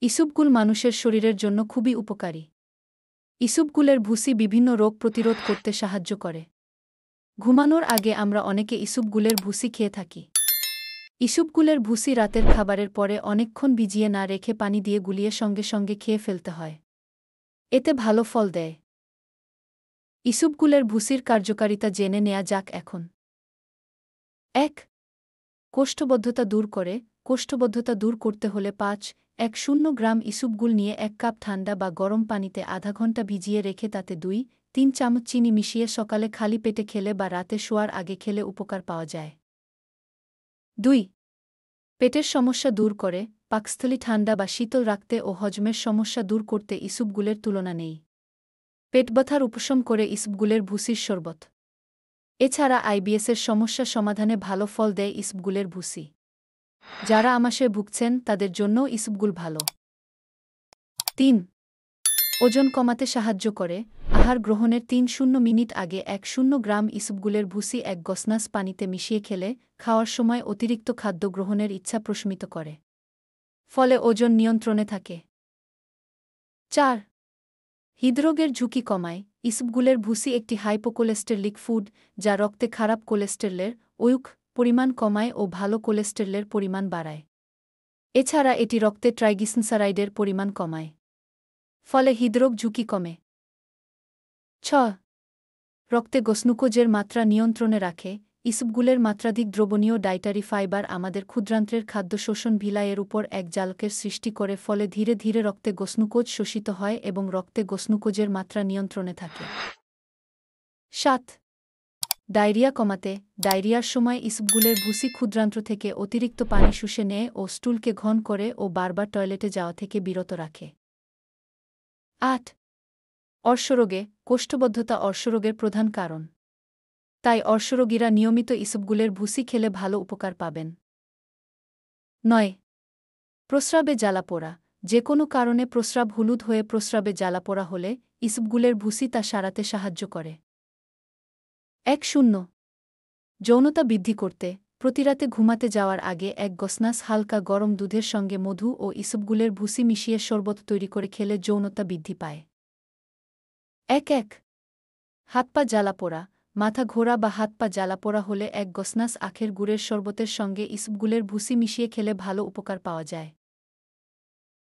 ইসবগুল মানুষের শরীরের জন্য খুবই উপকারী। ইসবগুলের ভুসি বিভিন্ন রোগ প্রতিরোধ করতে সাহায্য করে। ঘুমানোর আগে আমরা অনেকে ইসবগুলের ভুসি খেয়ে থাকি। ইসবগুলের ভুসি রাতের খাবারের পরে অনেকক্ষণ ভিজিয়ে না রেখে পানি দিয়ে গুলিয়ে সঙ্গে সঙ্গে খেয়ে ফেলতে হয়। এতে ভালো ফল দেয়। ইসবগুলের ভুসির কার্যকারিতা জেনে নেয়া যাক এখন। ১. কোষ্ঠবদ্ধতা দূর করে। কোষ্ঠবদ্ধতা দূর করতে হলে ৫.১০ গ্রাম ইসবগুল নিয়ে ১ কাপ ঠান্ডা বা গরম পানিতে আধা ঘণ্টা ভিজিয়ে রেখে তাতে ২-৩ চামচ চিনি মিশিয়ে সকালে খালি পেটে খেলে বা রাতে শোয়ার আগে খেলে উপকার পাওয়া যায়। ২. পেটের সমস্যা দূর করে। পাকস্থলী ঠান্ডা বা শীতল রাখতে ও হজমের সমস্যা দূর করতে ইসবগুলের তুলনা নেই। পেট ব্যথার উপশম করে ইসবগুলের ভুসির শরবত। এছাড়া আইবিএসের সমস্যা সমাধানে ভালো ফল দেয় ইসবগুলের ভুসি। যারা আমাশয়ে ভুগছেন তাদের জন্যও ইসবগুল ভালো। ৩. ওজন কমাতে সাহায্য করে। আহার গ্রহণের ৩-০ মিনিট আগে ১০ গ্রাম ইসবগুলের ভুসি ১ গ্লাস পানিতে মিশিয়ে খেলে খাওয়ার সময় অতিরিক্ত খাদ্য গ্রহণের ইচ্ছা প্রশমিত করে। ফলে ওজন নিয়ন্ত্রণে থাকে। ৪. হৃদরোগের ঝুঁকি কমায়। ইসবগুলের ভুসি একটি হাইপোকোলেস্টেরলিক ফুড, যা রক্তে খারাপ কোলেস্টেরলের পরিমাণ কমায় ও ভালো কোলেস্টেরলের পরিমাণ বাড়ায়। এছাড়া এটি রক্তে ট্রাইগ্লিসারাইডের পরিমাণ কমায়। ফলে হৃদরোগ ঝুঁকি কমে। ৬. রক্তে গ্লুকোজের মাত্রা নিয়ন্ত্রণে রাখে। ইসবগুলের মাত্রাধিক দ্রবণীয় ডায়েটারি ফাইবার আমাদের ক্ষুদ্রান্ত্রের খাদ্য শোষণ ভিলাইয়ের উপর এক জালকের সৃষ্টি করে, ফলে ধীরে ধীরে রক্তে গ্লুকোজ শোষিত হয় এবং রক্তে গ্লুকোজের মাত্রা নিয়ন্ত্রণে থাকে। ৭. ডায়রিয়া কমাতে। ডায়রিয়ার সময় ইসবগুলের ভুসি ক্ষুদ্রান্ত্র থেকে অতিরিক্ত পানি শুষে নেয় ও স্টুলকে ঘন করে ও বারবার টয়লেটে যাওয়া থেকে বিরত রাখে। ৮. অর্শরোগে। কোষ্ঠবদ্ধতা অর্শরোগের প্রধান কারণ। তাই অর্শরোগীরা নিয়মিত ইসবগুলের ভুসি খেলে ভালো উপকার পাবেন। ৯. প্রস্রাবে জ্বালাপোড়া। যে কোনো কারণে প্রস্রাব হলুদ হয়ে প্রস্রাবে জ্বালাপোড়া হলে ইসবগুলের ভুসি তা সারাতে সাহায্য করে। ১০. যৌনতা বৃদ্ধি করতে। প্রতিরাতে ঘুমাতে যাওয়ার আগে ১ গ্লাস হালকা গরম দুধের সঙ্গে মধু ও ইসবগুলের ভুসি মিশিয়ে শরবত তৈরি করে খেলে যৌনতা বৃদ্ধি পায়। ১. হাত পা জ্বালাপোড়া। মাথা ঘোরা বা হাত পা জ্বালাপোড়া হলে ১ গ্লাস আখের গুড়ের শরবতের সঙ্গে ইসবগুলের ভুসি মিশিয়ে খেলে ভালো উপকার পাওয়া যায়।